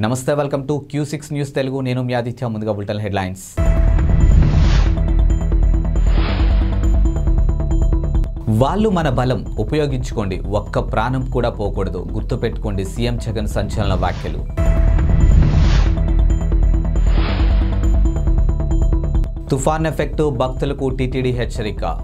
నమస్తే welcome to Q6 news Telugu నేను మీ ఆదిత్య ముందుగా బులెటిన్ హెడ్లైన్స్ వాళ్ళు మన బలం ఉపయోగించుకోండి ఒక్క ప్రాణం కూడా పోకూడదు గుర్తుపెట్టుకోండి సీఎం జగన్ సంచలన వ్యాఖ్యలు తుఫాన్ ఎఫెక్ట్ భక్తులకు టీటీడీ హెచ్చరిక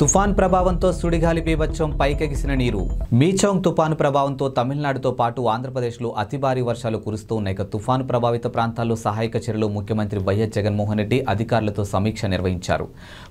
తుఫాన్ ప్రభావంతో సుడిగాలి బీభత్సం పైకెగిసిన నీరు మీచౌంగ్ తుఫాను ప్రభావంతో తమిళనాడుతో పాటు ఆంధ్రప్రదేశ్లో అతి భారీ వర్షాలు కురుస్తూ ఉన్నాయి. తుఫాను ప్రభావిత ప్రాంతాల్లో సహాయక చర్యలు ముఖ్యమంత్రి వైఎస్ జగన్మోహన్ రెడ్డి అధికారులతో సమీక్ష నిర్వహించారు.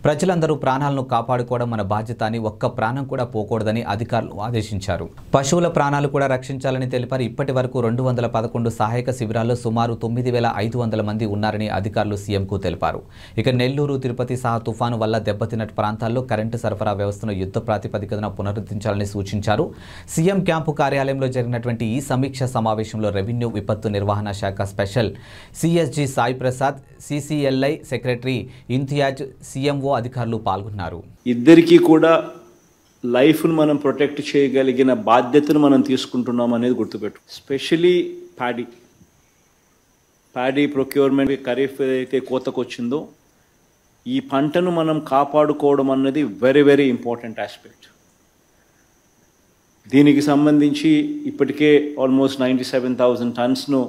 ప్రజలందరూ ప్రాణాలను కాపాడుకోవడం మన బాధ్యత అని ఒక్క ప్రాణం కూడా పోకూడదని అధికారులు ఆదేశించారు. పశువుల ప్రాణాలు కూడా రక్షించాలని తెలిపారు. ఇప్పటి వరకు 211 సహాయక శిబిరాల్లో సుమారు 9,500 మంది ఉన్నారని అధికారులు సీఎంకు తెలిపారు. ఇక నెల్లూరు, తిరుపతి సహా తుఫాను వల్ల దెబ్బతిన్న ప్రాంతాల్లో కరెంటు సరఫరా వ్యవస్థను యుద్ధ ప్రాతిపదికన పునరుద్ధరించాలని సూచించారు. సీఎం క్యాంపు కార్యాలయంలో జరిగినటువంటి ఈ సమీక్ష సమావేశంలో రెవెన్యూ విపత్తు నిర్వహణ శాఖ special CS G Sai Prasad, CCLI secretary Imtiaz, CMO అధికారులు పాల్గొన్నారు. ఇద్దరికీ కూడా లైఫ్ను మనం ప్రొటెక్ట్ చేయగలిగిన బాధ్యతను మనం తీసుకుంటున్నాం అనేది గుర్తుపెట్టు. స్పెషలీ ప్యాడీ ప్రొక్యూర్మెంట్, ఖరీఫ్ ఏదైతే కోతకు వచ్చిందో ఈ పంటను మనం కాపాడుకోవడం అన్నది వెరీ వెరీ ఇంపార్టెంట్ ఆస్పెక్ట్. దీనికి సంబంధించి ఇప్పటికే ఆల్మోస్ట్ 97,000 టన్స్ను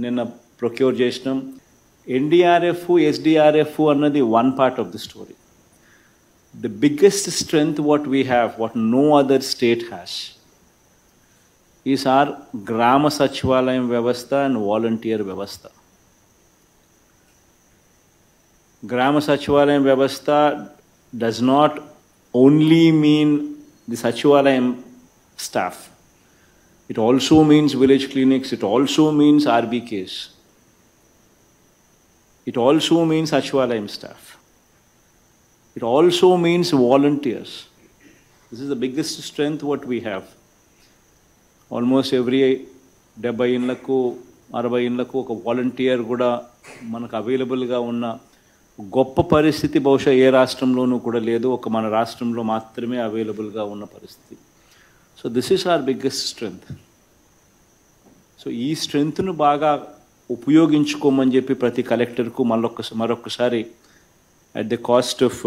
నిన్న ప్రొక్యూర్ చేసినాం. ఎన్డీఆర్ఎఫ్, ఎస్డీఆర్ఎఫ్ అన్నది one part of the story. The biggest strength what we have, what no other state has, is our Grama Sachivalayam వ్యవస్థ అండ్ వాలంటీర్ వ్యవస్థ. Grama Sachivalayam Vyavastha does not only mean the Sachivalayam staff. It also means village clinics, it also means RBKs. It also means Sachivalayam staff. It also means volunteers. This is the biggest strength what we have. Almost every 70 inlaku 60 inlaku oka volunteer kuda manaku available ga unna గొప్ప పరిస్థితి బహుశా ఏ రాష్ట్రంలోనూ కూడా లేదు. ఒక మన రాష్ట్రంలో మాత్రమే అవైలబుల్గా ఉన్న పరిస్థితి. So this is our biggest strength. So ఈ స్ట్రెంగ్త్ను బాగా ఉపయోగించుకోమని చెప్పి ప్రతి కలెక్టర్కు మరొకసారి at the cost of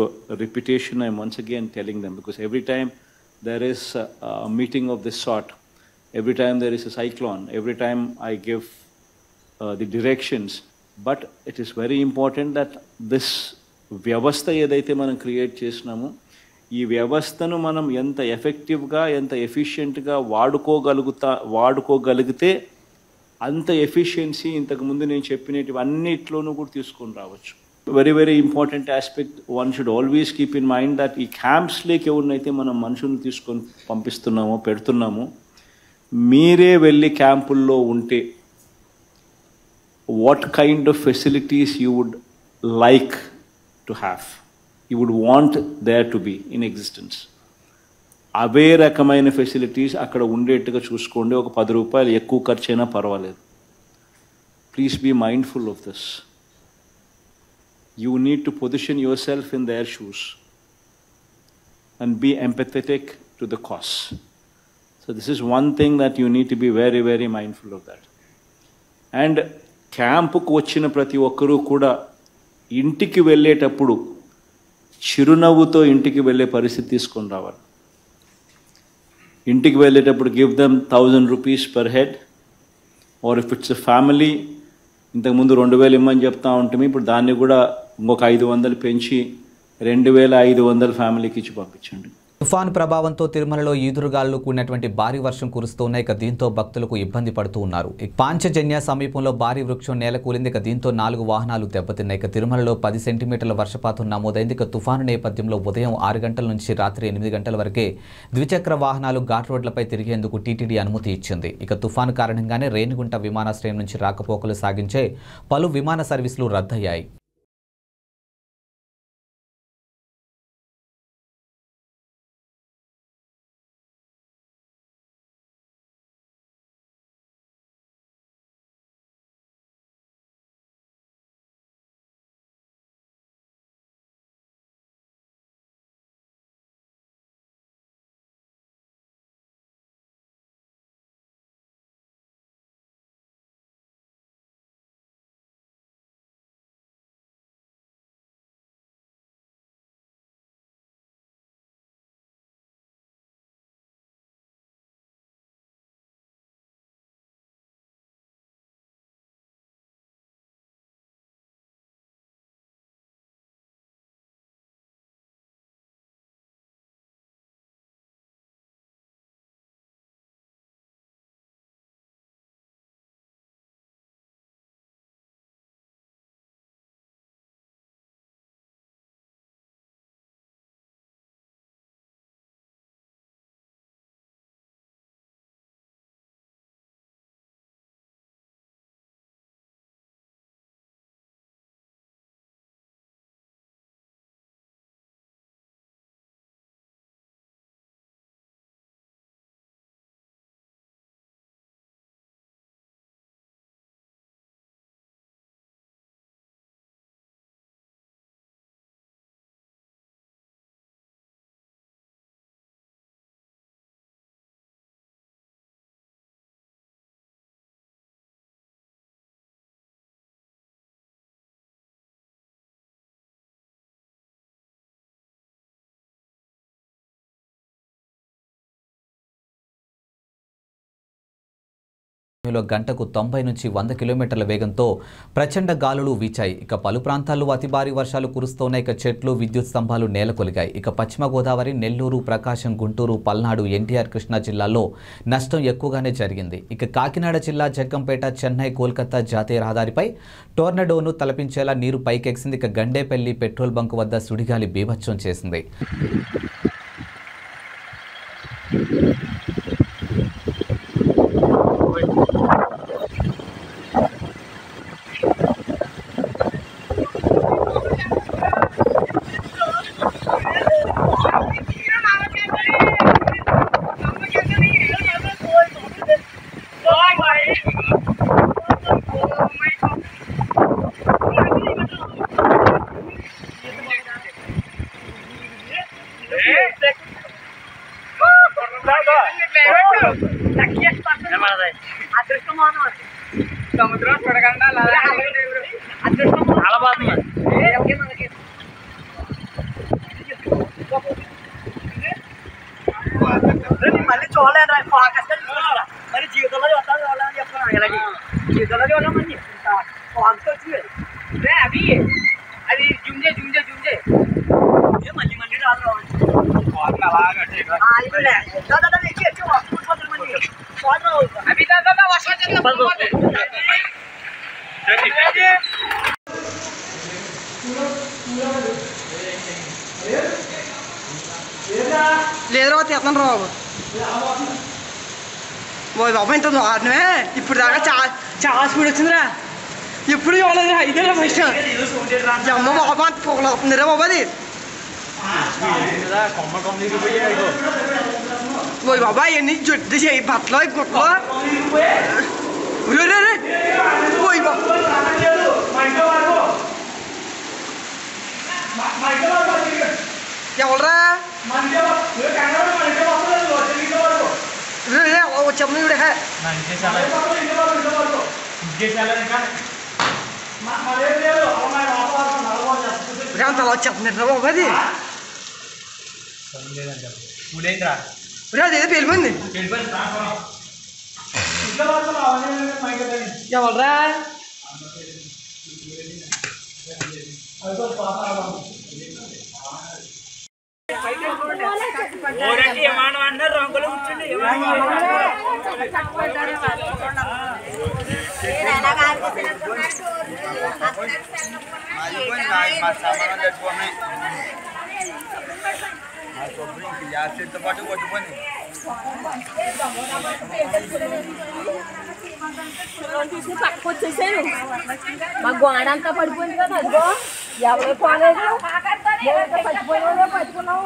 repetition I'm once again telling them, because every time there is meeting of this sort, every time there is a cyclone, every time I give the directions. But it is very important that this వ్యవస్థ ఏదైతే మనం create చేసినామో ఈ వ్యవస్థను మనం ఎంత ఎఫెక్టివ్గా, ఎంత ఎఫిషియెంట్గా వాడుకోగలిగితే అంత ఎఫిషియన్సీ ఇంతకుముందు నేను చెప్పినవి అన్నిట్లోనూ కూడా తీసుకొని రావచ్చు. Very very important aspect. One should always keep in mind that ఈ క్యాంప్స్లోకి ఎవరినైతే మనం మనుషులను తీసుకొని పంపిస్తున్నామో, పెడుతున్నామో, మీరే వెళ్ళి క్యాంపుల్లో ఉంటే what kind of facilities you would like to have, you would want there to be in existence. అవే రకమైన ఫెసిలిటీస్ అక్కడ ఉండేట్టుగా చూసుకోండి. ఒక 10 రూపాయలు ఎక్కువ ఖర్చు అయినా పర్వాలేదు. Please be mindful of this. You need to position yourself in their shoes and be empathetic to the cause. So this is one thing that you need to be very very mindful of that. And క్యాంపుకు వచ్చిన ప్రతి ఒక్కరూ కూడా ఇంటికి వెళ్ళేటప్పుడు చిరునవ్వుతో ఇంటికి వెళ్ళే పరిస్థితి తీసుకొని రావాలి. ఇంటికి వెళ్ళేటప్పుడు give them 1,000 rupees per head, or if it's a family, ఇంతకుముందు 2,000 ఇమ్మని చెప్తా ఉంటుంది, ఇప్పుడు దాన్ని కూడా ఇంకొక 500 పెంచి 2,500 ఫ్యామిలీకి ఇచ్చి పంపించండి. తుఫాన్ ప్రభావంతో తిరుమలలో ఈదురుగాలు కూడినటువంటి భారీ వర్షం కురుస్తున్నాయి. దీంతో భక్తులకు ఇబ్బంది పడుతూ ఉన్నారు. పాంచజన్య సమీపంలో భారీ వృక్షం నేలకూలింది. దీంతో 4 వాహనాలు దెబ్బతిన్నాయి. తిరుమలలో 10 సెంటీమీటర్ల వర్షపాతం నమోదైంది. తుఫాను నేపథ్యంలో ఉదయం 6 గంటల నుంచి రాత్రి 8 గంటల వరకే ద్విచక్ర వాహనాలు ఘాట్ రోడ్లపై తిరిగేందుకు టీటీడీ అనుమతి ఇచ్చింది. తుఫాను కారణంగానే రేణిగుంట విమానాశ్రయం నుంచి రాకపోకలు సాగించే పలు విమాన సర్వీసులు రద్దయ్యాయి. గంటకు 90 నుంచి 100 కిలోమీటర్ల వేగంతో ప్రచండ గాలులు వీచాయి. ఇక పలు ప్రాంతాల్లో అతి భారీ వర్షాలు కురుస్తున్నాయి. ఇక చెట్లు, విద్యుత్ స్తంభాలు నేలకొలిగాయి. ఇక పశ్చిమ గోదావరి, నెల్లూరు, ప్రకాశం, గుంటూరు, పల్నాడు, ఎన్టీఆర్, కృష్ణా జిల్లాల్లో నష్టం ఎక్కువగానే జరిగింది. ఇక కాకినాడ జిల్లా జగ్గంపేట, చెన్నై, కోల్కతా జాతీయ రహదారిపై టోర్నడోను తలపించేలా నీరు పైకెక్సింది. ఇక గండేపల్లి పెట్రోల్ బంక్ వద్ద సుడిగాలి బీభత్సం చేసింది. సముద్రం చూడకుండా మళ్ళీ చూడలేదు మరి జీవితంలో చూడాలి చూడాలని చెప్తాను. ఇలాగే జీవితంలో చూడమని ఫాక్స్ వచ్చింది అవి అది జుంజే జుంజే జుంజే మళ్ళీ మళ్ళీ రాదు అవి లేదు రావు తీస్తున్నాను రావు బాబా ఇంత దారుణమే. ఇప్పుడు దాకా చాలా స్పీడ్ వచ్చిందిరా. ఎప్పుడు చూడలేదు ఇదే ఫస్ట్ అమ్మ బాబా అంత పొగలవుతుందిరా బాబా. అది ఓయ్ బాబా ఎన్ని జుట్టు చేయి బట్టలు గుట్టలు ఓయ్ బాబా ఎవరా వచ్చాము ఇవిడ అంత వచ్చేస్తుంది బాబు. అది అదేదో వెళ్ళిపోయింది ఎవరా రంగులు కూర్చుండి పాటు కొట్టుకొని పక్కకు వచ్చేసాను. మా గోడ అంతా పడిపోయింది కదా. అదిగో ఎవరో పోలేదు పడిపోయినా పట్టుకున్నావు.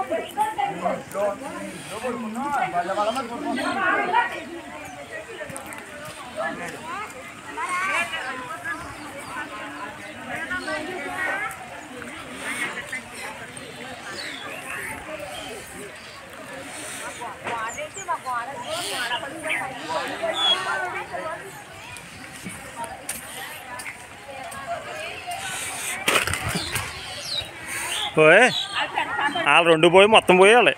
పోయి వాళ్ళు రెండు పోయి మొత్తం పోయాలి.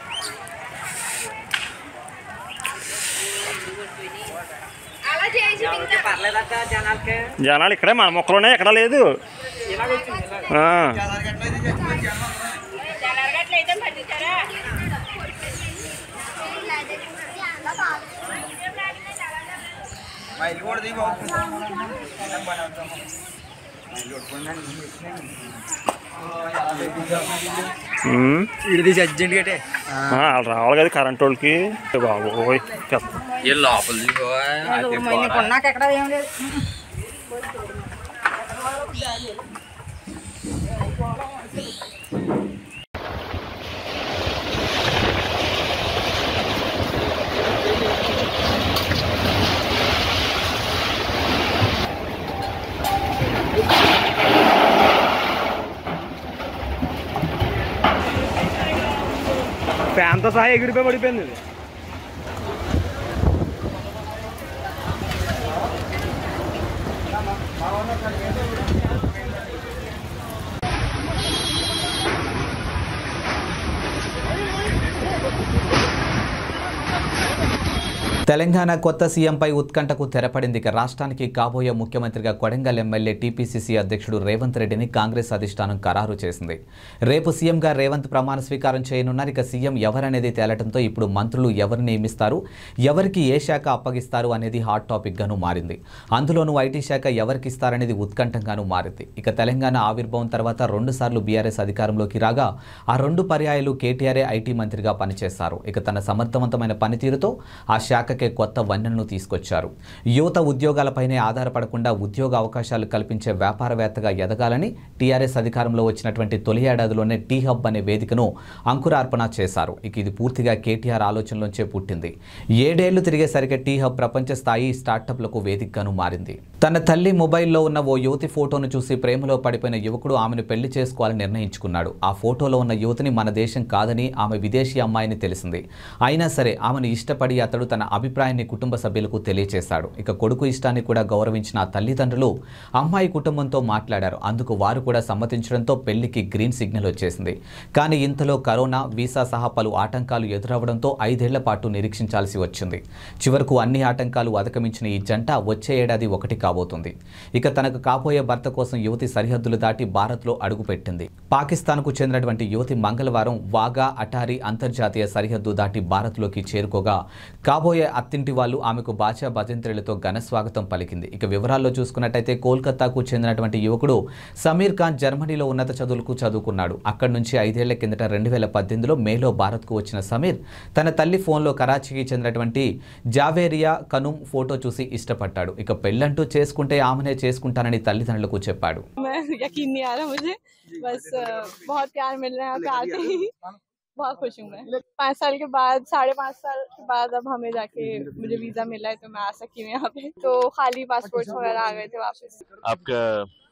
జనాలు ఇక్కడే మన మొక్కలోనే ఎక్కడా లేదు. వాళ్ళు రావాలి కదా కరెంట్ వాళ్ళకి. బాబోయ్ ఎక్కడ ఏం లేదు. ఫ్యాన్తో సహా ఎగిరిపోయి పడిపోయింది. తెలంగాణ కొత్త సీఎంపై ఉత్కంఠకు తెరపడింది. ఇక రాష్ట్రానికి కాబోయే ముఖ్యమంత్రిగా కొడంగల్ ఎమ్మెల్యే టీపీసీసీ అధ్యక్షుడు రేవంత్ రెడ్డిని కాంగ్రెస్ అధిష్టానం ఖరారు చేసింది. రేపు సీఎంగా రేవంత్ ప్రమాణ స్వీకారం చేయనున్నారు. ఇక సీఎం ఎవరనేది తేలటంతో ఇప్పుడు మంత్రులు ఎవరిని నియమిస్తారు, ఎవరికి ఏ శాఖ అప్పగిస్తారు అనేది హాట్ టాపిక్గాను మారింది. అందులోనూ ఐటీ శాఖ ఎవరికి ఇస్తారనేది ఉత్కంఠంగాను మారింది. ఇక తెలంగాణ ఆవిర్భావం తర్వాత 2 సార్లు బీఆర్ఎస్ అధికారంలోకి రాగా ఆ 2 పర్యాయాలు కేటీఆర్ఏ ఐటీ మంత్రిగా పనిచేశారు. ఇక తన సమర్థవంతమైన పనితీరుతో ఆ శాఖ కొత్త వన్నెలను తీసుకొచ్చారు. యువత ఉద్యోగాలపైనే ఆధారపడకుండా ఉద్యోగ అవకాశాలు కల్పించే వ్యాపారవేత్తగా ఎదగాలని టీఆర్ఎస్ అధికారంలో వచ్చినటువంటి తొలి ఏడాదిలోనే టీ హబ్ అనే వేదికను అంకురార్పణ చేశారు. ఇక ఇది పూర్తిగా కేటీఆర్ ఆలోచనలోంచే పుట్టింది. 7 ఏళ్లు తిరిగేసరికి టీ హబ్ ప్రపంచ స్థాయి స్టార్టప్లకు వేదికగాను మారింది. తన తల్లి మొబైల్లో ఉన్న ఓ యువతి ఫోటోను చూసి ప్రేమలో పడిపోయిన యువకుడు ఆమెను పెళ్లి చేసుకోవాలని నిర్ణయించుకున్నాడు. ఆ ఫోటోలో ఉన్న యువతిని మన దేశం కాదని, ఆమె విదేశీ అమ్మాయిని తెలిసింది. అయినా సరే ఆమెను ఇష్టపడి అతడు తన అభిప్రాయాన్ని కుటుంబ సభ్యులకు తెలియజేశాడు. ఇక కొడుకు ఇష్టాన్ని కూడా గౌరవించిన ఆ తల్లిదండ్రులు అమ్మాయి కుటుంబంతో మాట్లాడారు. అందుకు వారు కూడా సమ్మతించడంతో పెళ్లికి గ్రీన్ సిగ్నల్ వచ్చేసింది. కానీ ఇంతలో కరోనా, వీసా సహా పలు ఆటంకాలు ఎదురవడంతో 5 ఏళ్ల పాటు నిరీక్షించాల్సి వచ్చింది. చివరకు అన్ని ఆటంకాలు అధిగమించిన ఈ జంట వచ్చే ఏడాది 1 కాబోతుంది. ఇక తనకు కాబోయే భర్త కోసం యువతి సరిహద్దులు దాటి భారత్లో అడుగుపెట్టింది. పాకిస్తాన్కు చెందినటువంటి యువతి మంగళవారం వాగా అటారీ అంతర్జాతీయ సరిహద్దు దాటి భారత్లోకి చేరుకోగా కాబోయే అత్తింటి వాళ్ళు ఆమెకు బాచా భజంత్రులతో ఘన స్వాగతం పలికింది. ఇక వివరాల్లో చూసుకున్నట్టయితే కోల్కతాకు చెందినటువంటి యువకుడు సమీర్ ఖాన్ జర్మనీలో ఉన్నత చదువులకు చదువుకున్నాడు. అక్కడి నుంచి 5 ఏళ్ల కిందట 2018లో మేలో భారత్కు వచ్చిన సమీర్ తన తల్లి ఫోన్లో కరాచీకి చెందినటువంటి జావేరియా కనుమ్ ఫోటో చూసి ఇష్టపడ్డాడు. ఇక పెళ్ళంటూ చేసుకుంటే ఆమెనే చేసుకుంటానని తల్లిదండ్రులకు చెప్పాడు. बहुत खुश हूँ मैं। 5 साल के बाद 5.5 साल के बाद अब हमें जाके मुझे वीजा मिला है तो मैं आ सकी हूँ यहाँ पे। तो खाली पासपोर्ट वगैरह आ गए थे वापस। आपका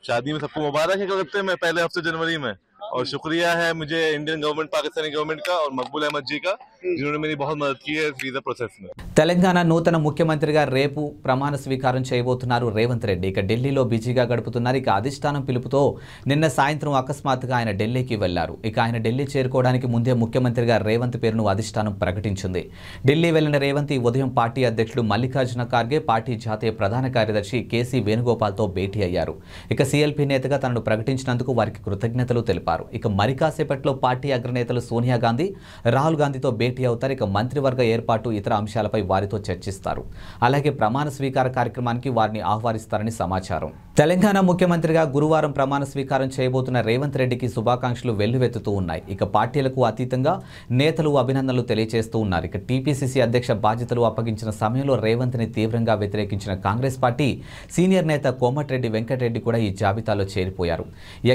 शादी में सबको मुबारक है करते हैं मैं पहले हफ्ते जनवरी में, और शुक्रिया है मुझे इंडियन गवर्नमेंट, पाकिस्तानी गवर्नमेंट का और मकबूल अहमद जी का, जिन्होंने मेरी बहुत मदद की है वीजा प्रोसेस में। తెలంగాణ నూతన ముఖ్యమంత్రిగా రేపు ప్రమాణ స్వీకారం చేయబోతున్నారు రేవంత్ రెడ్డి. ఇక ఢిల్లీలో బిజీగా గడుపుతున్నారు. ఇక అధిష్టానం పిలుపుతో నిన్న సాయంత్రం అకస్మాత్తుగా ఆయన ఢిల్లీకి వెళ్లారు. ఇక ఆయన ఢిల్లీ చేరుకోవడానికి ముందే ముఖ్యమంత్రిగా రేవంత్ పేరును అధిష్టానం ప్రకటించింది. ఢిల్లీ వెళ్లిన రేవంత్ ఈ ఉదయం పార్టీ అధ్యక్షుడు మల్లికార్జున ఖార్గే, పార్టీ జాతీయ ప్రధాన కార్యదర్శి కేసీ వేణుగోపాల్తో భేటీ అయ్యారు. ఇక సీఎల్పీ నేతగా తనను ప్రకటించినందుకు వారికి కృతజ్ఞతలు తెలిపారు. ఇక మరి కాసేపట్లో పార్టీ అగ్రనేతలు సోనియా గాంధీ, రాహుల్ గాంధీతో భేటీ అవుతారు. ఇక మంత్రివర్గ ఏర్పాటు, ఇతర అంశాలపై వారితో చర్చిస్తారు. అలాగే ప్రమాణ స్వీకార కార్యక్రమానికి వారిని ఆహ్వానిస్తారని సమాచారం. తెలంగాణ ముఖ్యమంత్రిగా గురువారం ప్రమాణ స్వీకారం చేయబోతున్న రేవంత్ రెడ్డికి శుభాకాంక్షలు వెల్లువెత్తుతూ ఉన్నాయి. ఇక పార్టీలకు అతీతంగా నేతలు అభినందనలు తెలియజేస్తూ ఉన్నారు. ఇక టీపీసీసీ అధ్యక్ష బాధ్యతలు అప్పగించిన సమయంలో రేవంత్ని తీవ్రంగా వ్యతిరేకించిన కాంగ్రెస్ పార్టీ సీనియర్ నేత కోమటిరెడ్డి వెంకటరెడ్డి కూడా ఈ జాబితాలో చేరిపోయారు.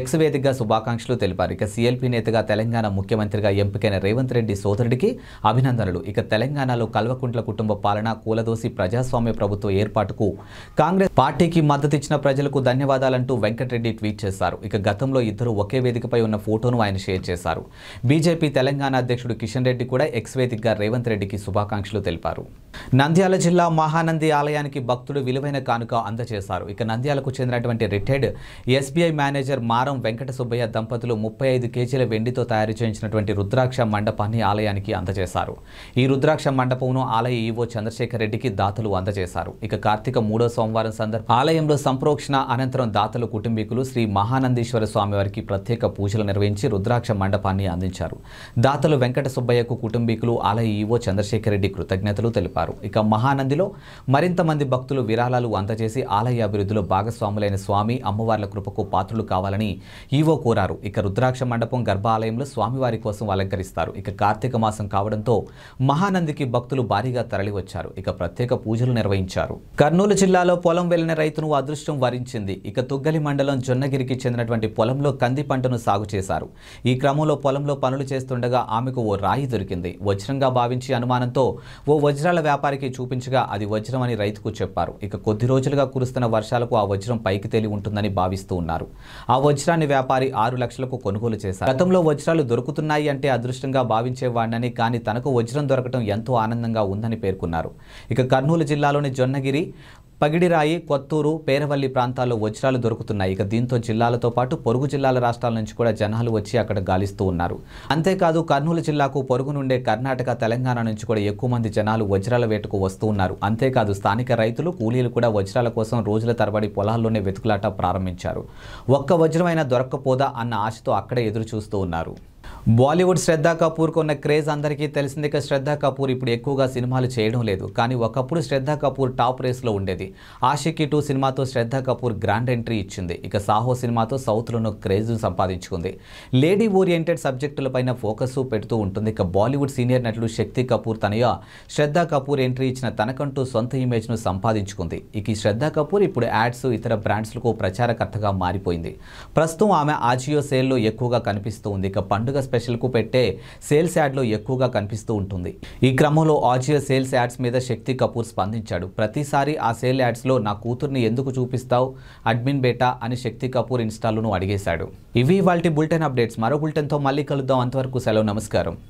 ఎక్స్ వేదికగా శుభాకాంక్షలు తెలిపారు. ఇక సీఎల్పీ నేతగా తెలంగాణ ముఖ్యమంత్రిగా ఎంపికైన రేవంత్ రెడ్డి సోదరుడికి అభినందనలు. ఇక తెలంగాణలో కల్వకుంట్ల కుటుంబ పాలన, కూలదోసి ప్రజాస్వామ్య ప్రభుత్వ ఏర్పాటుకు కాంగ్రెస్ పార్టీకి మద్దతిచ్చిన ప్రజలకు ధన్యవాదాలంటూ వెంకటరెడ్డి ట్వీట్ చేశారు. ఇక గతంలో ఇద్దరు ఒకే వేదికపై ఉన్న ఫోటోను ఆయన షేర్ చేశారు. బీజేపీ తెలంగాణ అధ్యక్షుడు కిషన్ రెడ్డి కూడా ఎక్స్ వేదికగా రేవంత్ రెడ్డికి శుభాకాంక్షలు తెలిపారు. నంద్యాల జిల్లా మహానంది ఆలయానికి భక్తుడు విలువైన కానుక అందజేశారు. ఇక నంద్యాలకు చెందినటువంటి రిటైర్డ్ ఎస్బీఐ మేనేజర్ మారం వెంకట సుబ్బయ్య దంపతులు 35 కేజీల వెండితో తయారు చేయించినటువంటి రుద్రాక్ష మండపాన్ని ఆలయానికి అందజేశారు. ఈ రుద్రాక్ష మండపంను ఆలయ ఈవో చంద్రశేఖర్ రెడ్డికి దాతలు అందజేశారు. ఇక కార్తీక 3వ సోమవారం సందర్భంగా ఆలయంలో సంప్రోక్షణ అనంతరం దాతలు కుటుంబీకులు శ్రీ మహానందీశ్వర స్వామి వారికి ప్రత్యేక పూజలు నిర్వహించి రుద్రాక్ష మండపాన్ని అందించారు. దాతలు వెంకట సుబ్బయ్యకు కుటుంబీకులు ఆలయ ఈవో చంద్రశేఖర్ రెడ్డి కృతజ్ఞతలు తెలిపారు. ఇక మహానందిలో మరింత మంది భక్తులు విరాళాలు అందజేసి ఆలయ అభివృద్ధిలో భాగస్వాములైన స్వామి అమ్మవార్ల కృపకు పాత్రులు కావాలని ఈవో కోరారు. ఇక రుద్రాక్ష మండపం గర్భాలయంలో స్వామివారి కోసం అలంకరిస్తారు. ఇక కార్తీక మాసం కావడంతో మహానందికి భక్తులు భారీగా తరలివచ్చారు. ఇక ప్రత్యేక పూజలు నిర్వహించారు. కర్నూలు జిల్లాలో పొలం వెళ్లిన రైతును అదృష్టం వరించింది. ఇక తుగ్గలి మండలం జొన్నగిరికి చెందినటువంటి పొలంలో కంది పంటను సాగు చేశారు. ఈ క్రమంలో పొలంలో పనులు చేస్తుండగా ఆమెకు ఓ రాయి దొరికింది. వజ్రంగా భావించి అనుమానంతో ఓ వజ్రాల వ్యాపారికి చూపించగా అది వజ్రం అని రైతుకు చెప్పారు. ఇక కొద్ది రోజులుగా కురుస్తున్న వర్షాలకు ఆ వజ్రం పైకి తేలి ఉంటుందని భావిస్తూ ఉన్నారు. ఆ వజ్రాన్ని వ్యాపారి 6 లక్షలకు కొనుగోలు చేశారు. గతంలో వజ్రాలు దొరుకుతున్నాయి అంటే అదృష్టంగా భావించేవాడినని, కానీ తనకు వజ్రం దొరకడం ఎంతో ఆనందంగా ఉందని పేర్కొన్నారు. ఇక కర్నూలు జిల్లాలోని జొన్నగిరి పగిడిరాయి, కొత్తూరు, పేరవల్లి ప్రాంతాల్లో వజ్రాలు దొరుకుతున్నాయి. ఇక దీంతో జిల్లాలతో పాటు పొరుగు జిల్లాల రాష్ట్రాల నుంచి కూడా జనాలు వచ్చి అక్కడ గాలిస్తూ ఉన్నారు. అంతేకాదు కర్నూలు జిల్లాకు పొరుగు నుండే కర్ణాటక, తెలంగాణ నుంచి కూడా ఎక్కువ మంది జనాలు వజ్రాల వేటకు వస్తూ ఉన్నారు. అంతేకాదు స్థానిక రైతులు, కూలీలు కూడా వజ్రాల కోసం రోజుల తరబడి పొలాల్లోనే వెతుకులాట ప్రారంభించారు. ఒక్క వజ్రమైనా దొరక్కపోదా అన్న ఆశతో అక్కడే ఎదురు చూస్తూ ఉన్నారు. బాలీవుడ్ శ్రద్ధా కపూర్కు ఉన్న క్రేజ్ అందరికీ తెలిసింది. ఇక శ్రద్ధా కపూర్ ఇప్పుడు ఎక్కువగా సినిమాలు చేయడం లేదు. కానీ ఒకప్పుడు శ్రద్ధా కపూర్ టాప్ రేస్లో ఉండేది. ఆషికీ 2 సినిమాతో శ్రద్ధా కపూర్ గ్రాండ్ ఎంట్రీ ఇచ్చింది. ఇక సాహో సినిమాతో సౌత్లోనూ క్రేజ్ సంపాదించుకుంది. లేడీ ఓరియంటెడ్ సబ్జెక్టులపైన ఫోకస్ పెడుతూ ఉంటుంది. ఇక బాలీవుడ్ సీనియర్ నటుడు శక్తి కపూర్ తనయ శ్రద్ధా కపూర్ ఎంట్రీ ఇచ్చిన తనకంటూ సొంత ఇమేజ్ను సంపాదించుకుంది. ఇక ఈ శ్రద్ధా కపూర్ ఇప్పుడు యాడ్స్, ఇతర బ్రాండ్స్లకు ప్రచారకర్తగా మారిపోయింది. ప్రస్తుతం ఆమె ఆజియో సేల్లో ఎక్కువగా కనిపిస్తూ ఉంది. ఇక పండుగ స్పెషల్కు పెట్టే సేల్స్ యాడ్లో ఎక్కువగా కనిపిస్తూ ఉంటుంది. ఈ క్రమంలో ఆజియో సేల్స్ యాడ్స్ మీద శక్తి కపూర్ స్పందించాడు. ప్రతిసారి ఆ సేల్ యాడ్స్లో నా కూతుర్ని ఎందుకు చూపిస్తావు అడ్మిన్ బేటా అని శక్తి కపూర్ ఇన్స్టాలోనూ అడిగేశాడు. ఇవి ఇవాల్టి బులెటిన్ అప్డేట్స్. మరో బులెటిన్తో మళ్ళీ కలుద్దాం. అంతవరకు సెలవు, నమస్కారం.